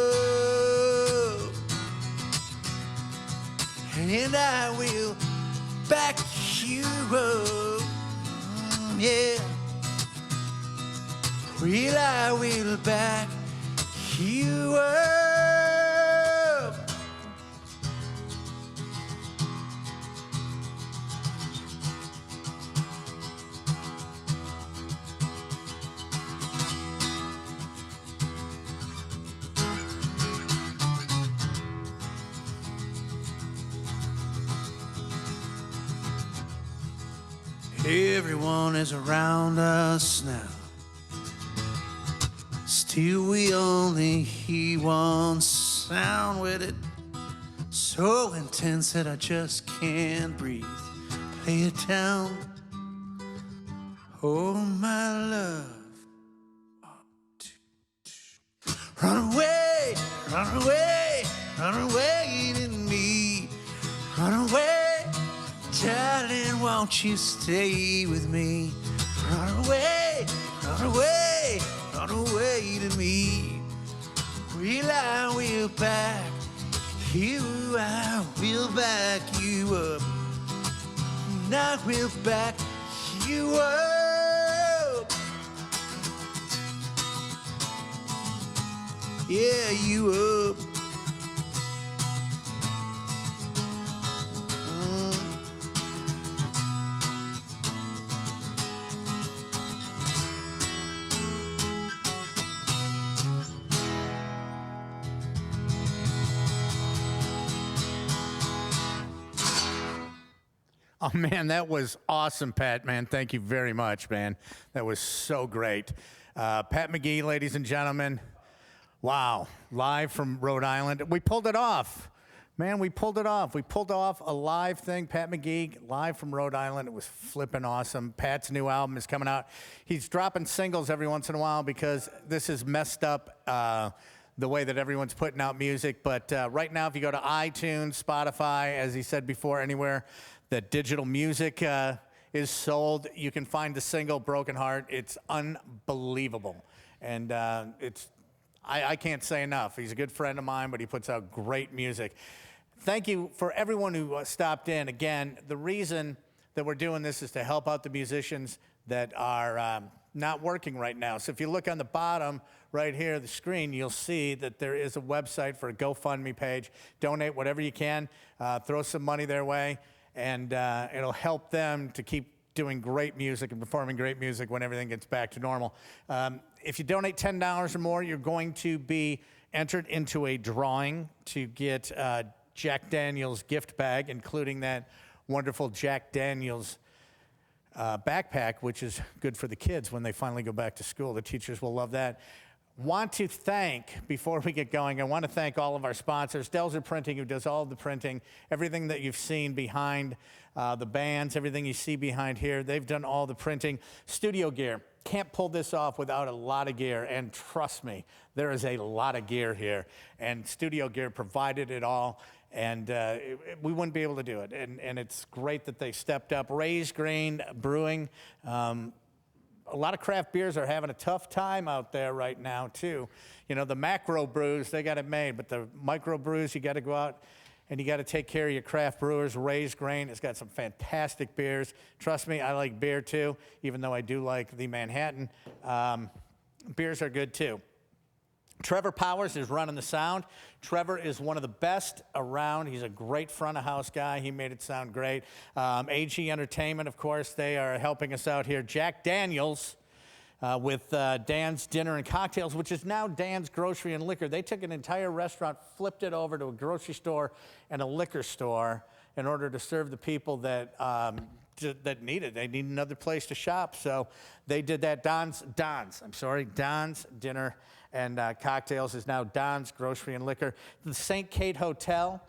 and I will back you up, yeah. Well, I will back you up. Everyone is around us now. Still we only hear one sound with it, so intense that I just can't breathe. Play it down, oh my love. Run away, run away, run away to me. Run away, darling, won't you stay with me? Run away, run away, run away to me. Well, I will back you, I will back you up. And I will back you up. Yeah, you up. Oh, man, that was awesome, Pat, man. Thank you very much, man. That was so great. Pat McGee, ladies and gentlemen. Wow, live from Rhode Island. We pulled it off. Man, we pulled it off. We pulled off a live thing. Pat McGee, live from Rhode Island. It was flipping awesome. Pat's new album is coming out. He's dropping singles every once in a while because this has messed up the way that everyone's putting out music. But right now, if you go to iTunes, Spotify, as he said before, anywhere that digital music is sold, you can find the single Broken Heart. It's unbelievable. And I can't say enough. He's a good friend of mine, but he puts out great music. Thank you for everyone who stopped in. Again, the reason that we're doing this is to help out the musicians that are not working right now. So if you look on the bottom right here of the screen, you'll see that there is a website for a GoFundMe page. Donate whatever you can. Throw some money their way, and it'll help them to keep doing great music and performing great music when everything gets back to normal. If you donate $10 or more, you're going to be entered into a drawing to get Jack Daniels gift bag, including that wonderful Jack Daniels backpack, which is good for the kids when they finally go back to school. The teachers will love that. Want to thank, before we get going, I want to thank all of our sponsors. Delzer Printing, who does all the printing, everything that you've seen behind the bands, everything you see behind here, they've done all the printing. Studio gear, can't pull this off without a lot of gear, and trust me, there is a lot of gear here, and Studio Gear provided it all, and we wouldn't be able to do it, and it's great that they stepped up. Raised Grain Brewing, a lot of craft beers are having a tough time out there right now, too. You know, the macro brews, they got it made, but the micro brews, you got to go out and you got to take care of your craft brewers. Raised Grain has got some fantastic beers. Trust me, I like beer, too, even though I do like the Manhattan. Beers are good, too. Trevor Powers is running the sound. Trevor is one of the best around. He's a great front of house guy. He made it sound great. AG Entertainment, of course, they are helping us out here. Jack Daniels with Dan's Dinner and Cocktails, which is now Dan's Grocery and Liquor. They took an entire restaurant, flipped it over to a grocery store and a liquor store in order to serve the people that need it. They need another place to shop, so they did that. Don's Dinner and Cocktails is now Don's Grocery and Liquor. The St. Kate Hotel,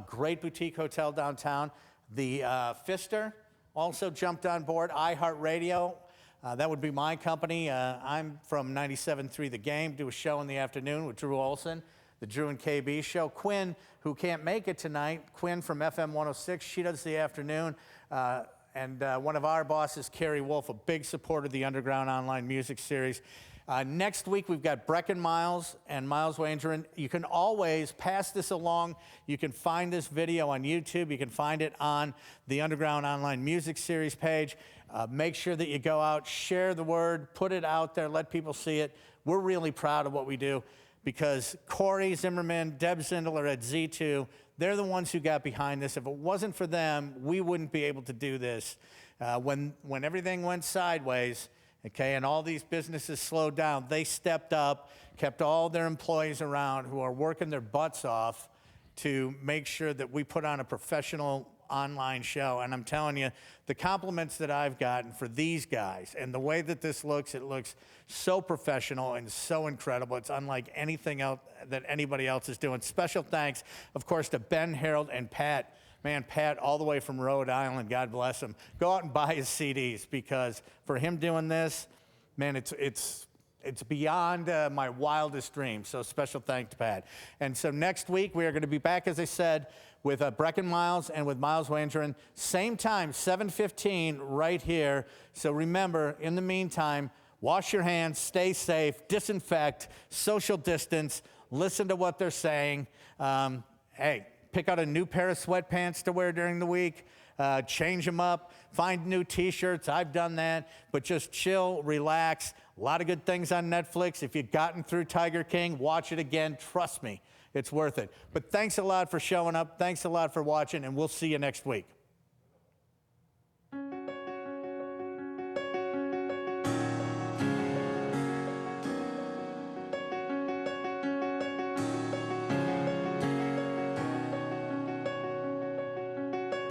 great boutique hotel downtown. The Pfister also jumped on board. iHeartRadio, that would be my company. I'm from 97.3 The Game, do a show in the afternoon with Drew Olson, the Drew and KB show. Quinn, who can't make it tonight, Quinn from FM 106, she does the afternoon. And one of our bosses, Carrie Wolf, a big supporter of the Underground Online Music Series. Next week, we've got Brecken Miles and Miles Wangerin. You can always pass this along. You can find this video on YouTube. You can find it on the Underground Online Music Series page. Make sure that you go out, share the word, put it out there, let people see it. We're really proud of what we do because Corey Zimmerman, Deb Zindler at Z2, they're the ones who got behind this. If it wasn't for them, we wouldn't be able to do this. When everything went sideways, okay, and all these businesses slowed down, they stepped up, kept all their employees around who are working their butts off to make sure that we put on a professional online show. And I'm telling you, the compliments that I've gotten for these guys and the way that this looks, it looks so professional and so incredible. It's unlike anything else that anybody else is doing. Special thanks, of course, to Ben, Harold, and Pat. Man, Pat, all the way from Rhode Island, God bless him. Go out and buy his CDs because for him doing this, man, it's beyond my wildest dreams. So special thanks to Pat. And so next week, we are going to be back, as I said, with Brecken Miles and with Miles Wangerin. Same time, 7:15 right here. So remember, in the meantime, wash your hands, stay safe, disinfect, social distance, listen to what they're saying. Hey, pick out a new pair of sweatpants to wear during the week, change them up, find new t-shirts. I've done that, but just chill, relax. A lot of good things on Netflix. If you've gotten through Tiger King, watch it again. Trust me, it's worth it. But thanks a lot for showing up. Thanks a lot for watching, and we'll see you next week.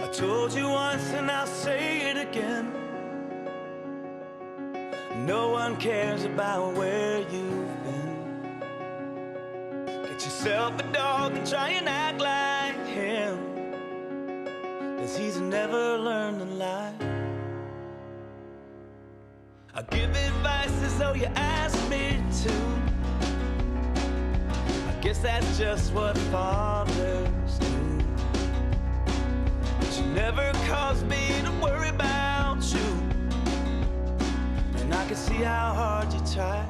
I told you once and I'll say it again. No one cares about where you've been. Get yourself a dog and try and act like him, 'cause he's never learned to lie. I give advice as though you asked me to. I guess that's just what fathers do. Never caused me to worry about you, and I can see how hard you try.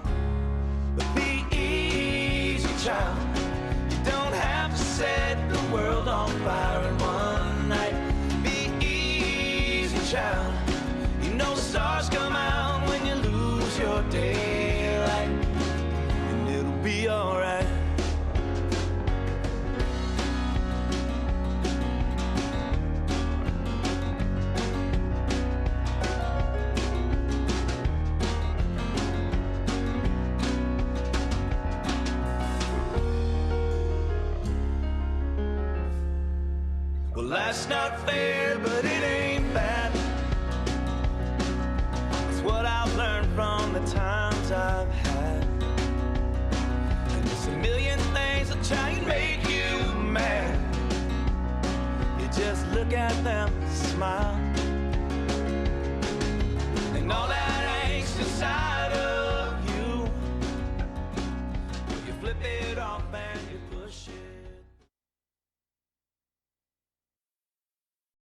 But be easy, child. You don't have to set the world on fire in one night. Be easy, child. You know the stars come out when you lose your daylight, and it'll be alright. Life's not fair, but it ain't bad. It's what I've learned from the times I've had. And there's a million things that try and make you mad. You just look at them and smile, and all that angst inside of you, you flip it off and